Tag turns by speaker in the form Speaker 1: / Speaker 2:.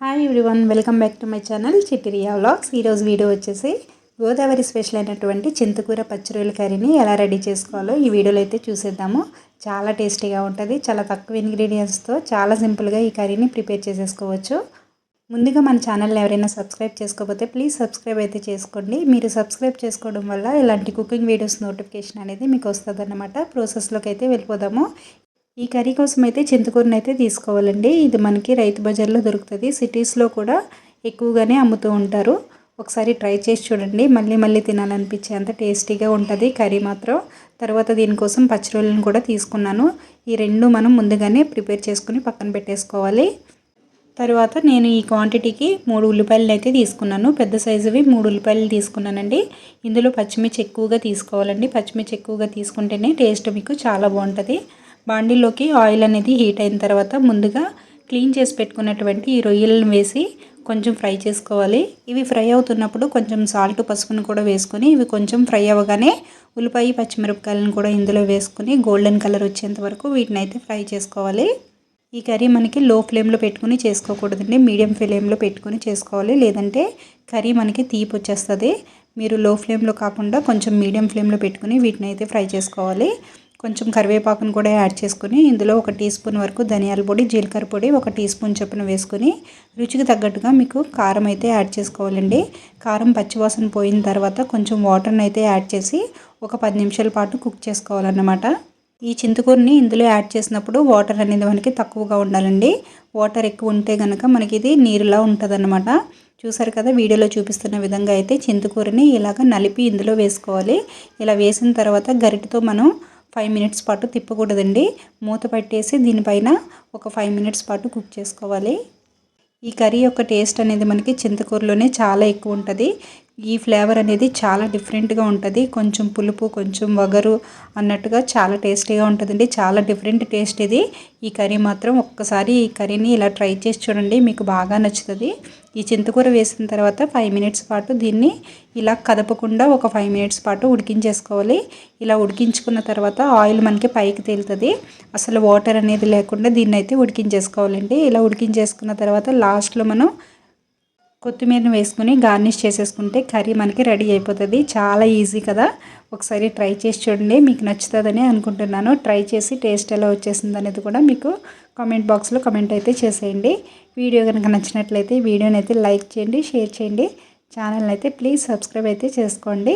Speaker 1: Hi everyone, welcome back to my channel చిట్టి Riya vlogs. ఈరోజు video వచ్చేసి గోదావరి స్పెషల్ అయినటువంటి చింతకూర పచ్చిరొయ్యల కర్రీని ఎలా రెడీ చేసుకోవాలో ఈ వీడియోలో అయితే చూసేద్దాము. చాలా టేస్టీగా ఉంటుంది. చాలా తక్కువ ఇంగ్రీడియంట్స్తో చాలా సింపుల్గా ఈ కర్రీని ప్రిపేర్ చేసేసుకోవచ్చు. ముందుగా మన ఛానల్ని ఎవరైనా సబ్స్క్రైబ్ చేసుకోకపోతే ప్లీజ్ సబ్స్క్రైబ్ అయితే చేసుకోండి. మీరు సబ్స్క్రైబ్ చేసుకోవడం వల్ల ఇలాంటి కుకింగ్ వీడియోస్ నోటిఫికేషన్ అనేది మీకు వస్తుందన్నమాట. ప్రాసెస్లోకి అయితే వెళ్ళిపోదాము. ఈ కర్రీ కోసం అయితే చింతకూరని అయితే తీసుకోవాలండి. ఇది మనకి రైతు బజార్లో దొరుకుతుంది. సిటీస్లో కూడా ఎక్కువగానే అమ్ముతూ ఉంటారు. ఒకసారి ట్రై చేసి చూడండి. మళ్ళీ మళ్ళీ తినాలనిపించే అంత టేస్టీగా ఉంటుంది కర్రీ మాత్రం. తర్వాత దీనికోసం పచ్చిరొయ్యలను కూడా తీసుకున్నాను. ఈ రెండు మనం ముందుగానే ప్రిపేర్ చేసుకుని పక్కన పెట్టేసుకోవాలి. తర్వాత నేను ఈ క్వాంటిటీకి 3 ఉల్లిపాయలను అయితే తీసుకున్నాను. పెద్ద సైజువి 3 ఉల్లిపాయలు తీసుకున్నానండి. ఇందులో పచ్చిమిర్చి ఎక్కువగా తీసుకోవాలండి. పచ్చిమిర్చి ఎక్కువగా తీసుకుంటేనే టేస్ట్ మీకు చాలా బాగుంటుంది. బాండీలోకి ఆయిల్ అనేది హీట్ అయిన తర్వాత ముందుగా క్లీన్ చేసి పెట్టుకున్నటువంటి ఈ రొయ్యలను వేసి కొంచెం ఫ్రై చేసుకోవాలి. ఇవి ఫ్రై అవుతున్నప్పుడు కొంచెం సాల్ట్, పసుపును కూడా వేసుకొని ఇవి కొంచెం ఫ్రై అవ్వగానే ఉల్లిపాయ, పచ్చిమిరపకాయలను కూడా ఇందులో వేసుకొని గోల్డెన్ కలర్ వచ్చేంత వరకు వీటిని అయితే ఫ్రై చేసుకోవాలి. ఈ కర్రీ మనకి లో ఫ్లేమ్లో పెట్టుకుని చేసుకోకూడదండి. మీడియం ఫ్లేమ్లో పెట్టుకుని చేసుకోవాలి, లేదంటే కర్రీ మనకి తీపి వచ్చేస్తుంది. మీరు లో ఫ్లేమ్లో కాకుండా కొంచెం మీడియం ఫ్లేమ్లో పెట్టుకుని వీటిని అయితే ఫ్రై చేసుకోవాలి. కొంచెం కరివేపాకును కూడా యాడ్ చేసుకుని ఇందులో 1 టీ స్పూన్ వరకు ధనియాల పొడి, జీలకర్ర పొడి 1 టీ స్పూన్ చొప్పున వేసుకొని రుచికి తగ్గట్టుగా మీకు కారం అయితే యాడ్ చేసుకోవాలండి. కారం పచ్చివాసన పోయిన తర్వాత కొంచెం వాటర్ని అయితే యాడ్ చేసి ఒక 10 నిమిషాల పాటు కుక్ చేసుకోవాలన్నమాట. ఈ చింతకూరని ఇందులో యాడ్ చేసినప్పుడు వాటర్ అనేది మనకి తక్కువగా ఉండాలండి. వాటర్ ఎక్కువ ఉంటే కనుక మనకి ఇది నీరులా ఉంటుందన్నమాట. చూసారు కదా, వీడియోలో చూపిస్తున్న విధంగా అయితే చింతకూరని ఇలాగ నలిపి ఇందులో వేసుకోవాలి. ఇలా వేసిన తర్వాత గరిటెతో మనం 5 మినిట్స్ పాటు తిప్పకూడదండి. మూత పెట్టేసి దీనిపైన ఒక 5 మినిట్స్ పాటు కుక్ చేసుకోవాలి. ఈ కర్రీ యొక్క టేస్ట్ అనేది మనకి చింతకూరలోనే చాలా ఎక్కువ ఉంటుంది. ఈ ఫ్లేవర్ అనేది చాలా డిఫరెంట్గా ఉంటుంది. కొంచెం పులుపు, కొంచెం వగరు అన్నట్టుగా చాలా టేస్టీగా ఉంటుందండి. చాలా డిఫరెంట్ టేస్ట్ ఇది. ఈ కర్రీ మాత్రం ఒక్కసారి ఈ కర్రీని ఇలా ట్రై చేసి చూడండి, మీకు బాగా నచ్చుతుంది. ఈ చింతకూర వేసిన తర్వాత 5 మినిట్స్ పాటు దీన్ని ఇలా కదపకుండా ఒక 5 మినిట్స్ పాటు ఉడికించేసుకోవాలి. ఇలా ఉడికించుకున్న తర్వాత ఆయిల్ మనకి పైకి తేలుతుంది. అసలు వాటర్ అనేది లేకుండా దీన్ని అయితే ఉడికించేసుకోవాలండి. ఇలా ఉడికించేసుకున్న తర్వాత లాస్ట్లో మనం కొత్తిమీరని వేసుకుని గార్నిష్ చేసేసుకుంటే కర్రీ మనకి రెడీ అయిపోతుంది. చాలా ఈజీ కదా. ఒకసారి ట్రై చేసి చూడండి, మీకు నచ్చుతుందని అనుకుంటున్నాను. ట్రై చేసి టేస్ట్ ఎలా వచ్చేసింది అనేది కూడా మీకు కామెంట్ బాక్స్లో కామెంట్ అయితే చేసేయండి. వీడియో కనుక నచ్చినట్లయితే వీడియోని అయితే లైక్ చేయండి, షేర్ చేయండి. ఛానల్ని అయితే ప్లీజ్ సబ్స్క్రైబ్ అయితే చేసుకోండి.